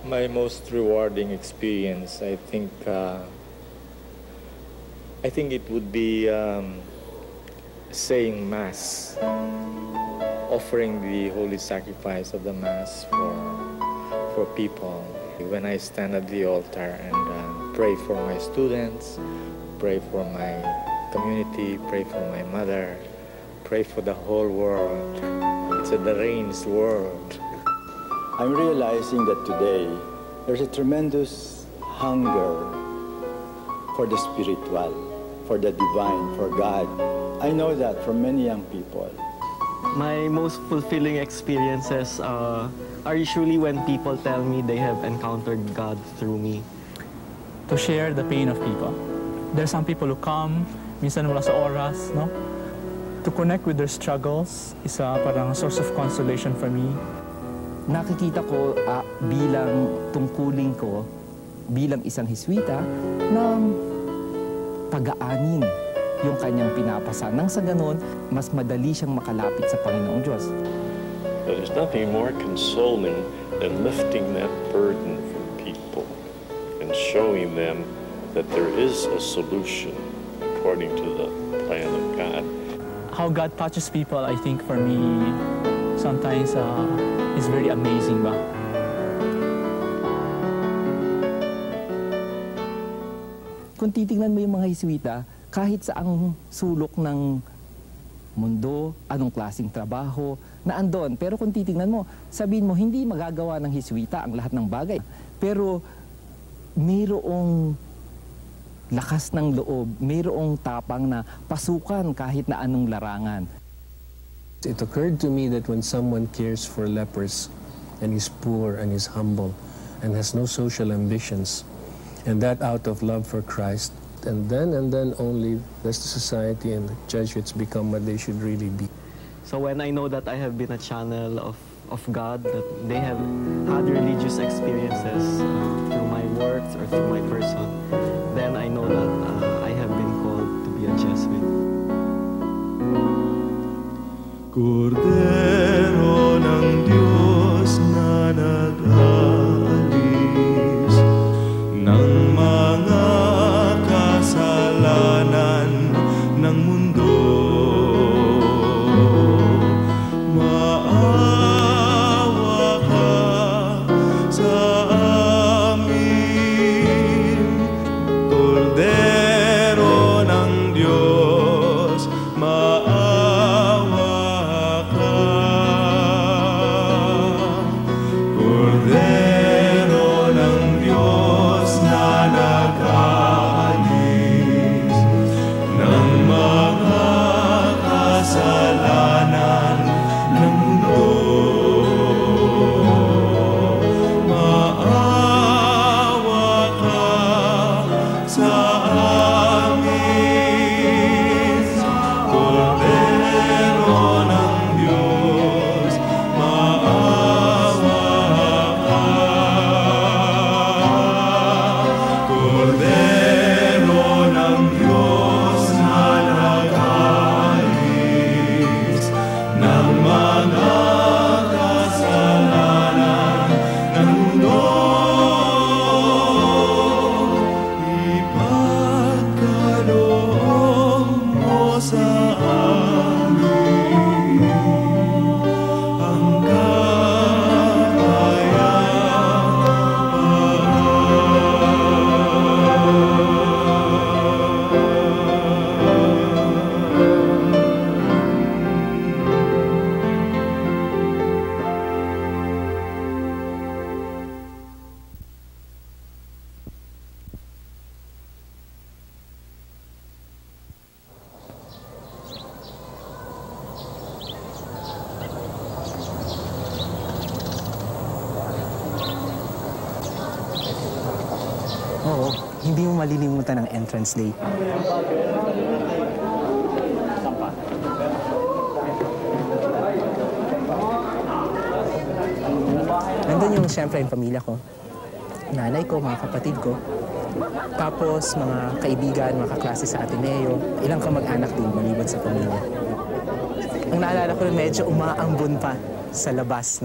My most rewarding experience, I think it would be saying Mass, offering the holy sacrifice of the Mass for people. When I stand at the altar and pray for my students, pray for my community, pray for my mother, pray for the whole world. It's a deranged world. I'm realizing that today there's a tremendous hunger for the spiritual, for the divine, for God. I know that from many young people. My most fulfilling experiences are usually when people tell me they have encountered God through me. To share the pain of people. There's some people who come, minsan wala sa oras, no? To connect with their struggles is parang a source of consolation for me. Nakikita ko bilang tungkulin ko, bilang isang Hiswita, na pag-aanin yung kanyang pinapasa. Nang sa ganun, mas madali siyang makalapit sa Panginoong Diyos. There's nothing more consoling than lifting that burden from people and showing them that there is a solution according to the plan of God. How God touches people, I think for me, sometimes is very amazing ba? Kung titingnan mo yung mga Hiswita, kahit sa ang sulok ng mundo, anong klaseng trabaho, na andon. Pero kung titingnan mo, sabihin mo, hindi magagawa ng Hiswita ang lahat ng bagay. Pero mayroong lakas ng loob, mayroong tapang na pasukan kahit na anong larangan. It occurred to me that when someone cares for lepers and is poor and is humble and has no social ambitions, and that out of love for Christ, and then only does the society and the Jesuits become what they should really be. So when I know that I have been a channel of God, that they have had religious experiences through my works or through my person, then I know that I have been called to be a Jesuit. Kordero ng Diyos na nag-alis ng mga kasalanan ng mundo, maawa ka sa amin. Kordero ng Diyos, maawa ka. Kordero ng Diyos na nag-alis ng mga kasalanan ng mundo, maawa ka sa amin. Kordero ng Diyos, maawa ka. Kordero ng Diyos na nag-alis ng mga kasalanan ng mundo, ipagkaloob mo sa amin ang Oo, hindi mo malilimutan ang entrance day. Nandun yung siyempre yung pamilya ko, nanay ko, mga kapatid ko, tapos mga kaibigan, mga kaklase sa Ateneo, ilang kamag-anak din maliban sa pamilya. Ang naalala ko, medyo umaambon pa sa labas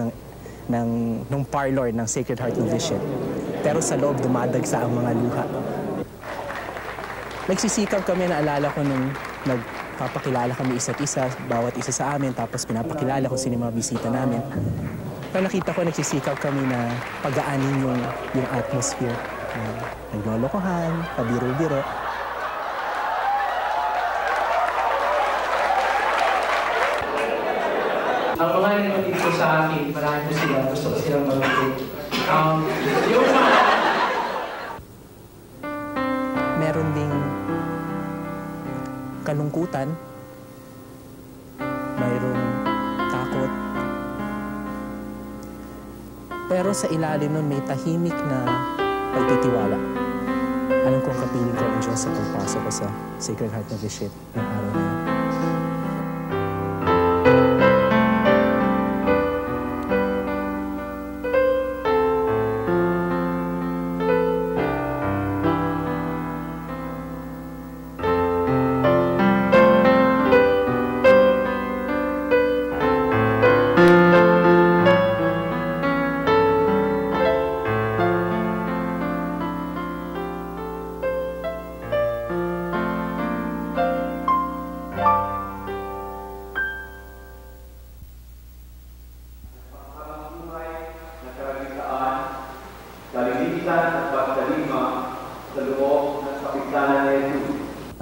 nung parlor ng Sacred Heart Novitiate. Pero sa loob, dumadagsa ang mga luha. Nagsisikap kami, naalala ko nung nagpapakilala kami isa't isa, bawat isa sa amin, tapos pinapakilala ko sino mga bisita namin. Pero nakita ko, nagsisikap kami na pagaanin yung atmosphere. Naglolokohan, pabiro-biro. Ang mga nagpatid ko sa akin, marami po sila, gusto ko silang mag-update. Meron ding kalungkutan, mayroong takot. Pero sa ilalim nun may tahimik na pagtitiwala. Alam ko ang kapiling ko ang Diyos sa pagpasok ko sa Sacred Heart Novitiate ng araw na yun.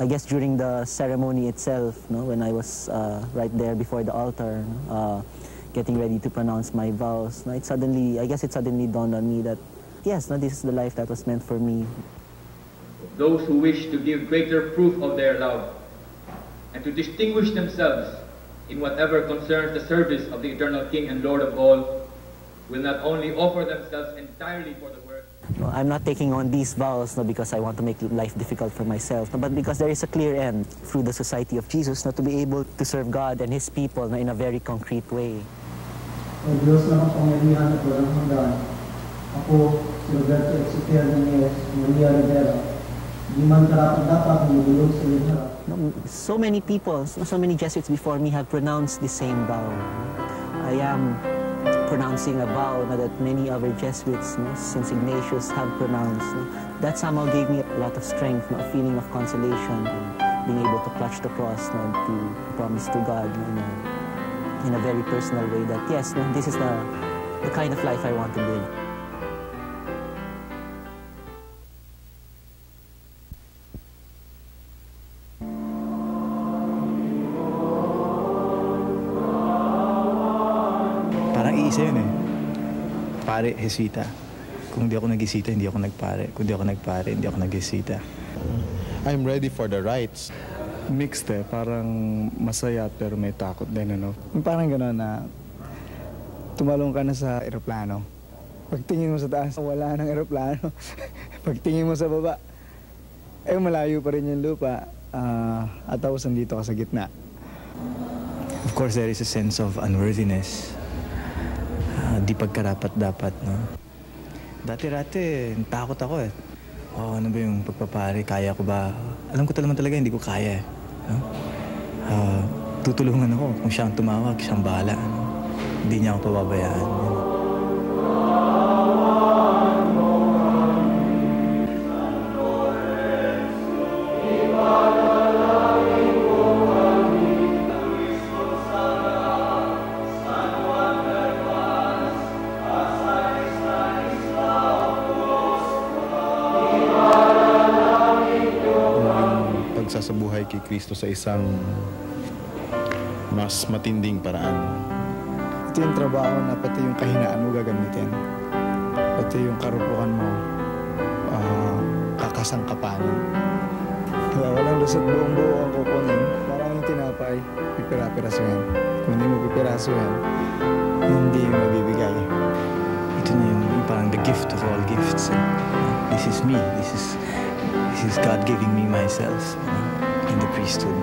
I guess during the ceremony itself, when I was right there before the altar, getting ready to pronounce my vows, it suddenly dawned on me that, yes, this is the life that was meant for me. Those who wish to give greater proof of their love and to distinguish themselves in whatever concerns the service of the eternal King and Lord of all will not only offer themselves entirely for the work. I'm not taking on these vows because I want to make life difficult for myself, but because there is a clear end through the Society of Jesus to be able to serve God and His people in a very concrete way. O Diyos na kapangyarihan at walang hanggan, ako, si Roberto Exeter Nunez, Maria Rivera, di man karapat-dapat lumulog sa lihat. So many people, so many Jesuits before me have pronounced the same vow. I am pronouncing a vow that many other Jesuits, since Ignatius, have pronounced. That somehow gave me a lot of strength, a feeling of consolation, and being able to clutch the cross, to promise to God in a very personal way that, yes, this is the kind of life I want to live. Parang iisa yun eh. Pare, Jesuita. Kung di ako nag-Jesuita, hindi ako nagpare. Kung di ako nagpare, hindi ako nag-Jesuita. I'm ready for the rites. Mixed eh. Parang masaya pero may takot din, ano? Parang gano'n na tumalong ka na sa eroplano. Pagtingin mo sa taas, wala nang eroplano. Pagtingin mo sa baba, malayo pa rin yung lupa. At tapos nandito ka sa gitna. Of course, there is a sense of unworthiness. Di pagkarapat-dapat, no? Dati-rati, takot ako eh. Ano ba yung pagpapare? Kaya ko ba? Alam ko talaga hindi ko kaya eh. No? Tutulungan ako. Kung siyang tumawag, siyang bahala. No? Hindi niya ako pababayaan. Pagsasabuhay kay Kristo sa isang mas matinding paraan. Ito yung trabaho na pati yung kahinaan mo gagamitin. Pati yung karupukan mo kakasangkapanin. Walang lusot buong-buo ang kukunin. Parang yung tinapay, pipira-pirasuhin. Kung hindi mo pipirasuhin, hindi mo mabibigay. Ito na yung parang the gift of all gifts. This is me. This is God giving me myself in the priesthood.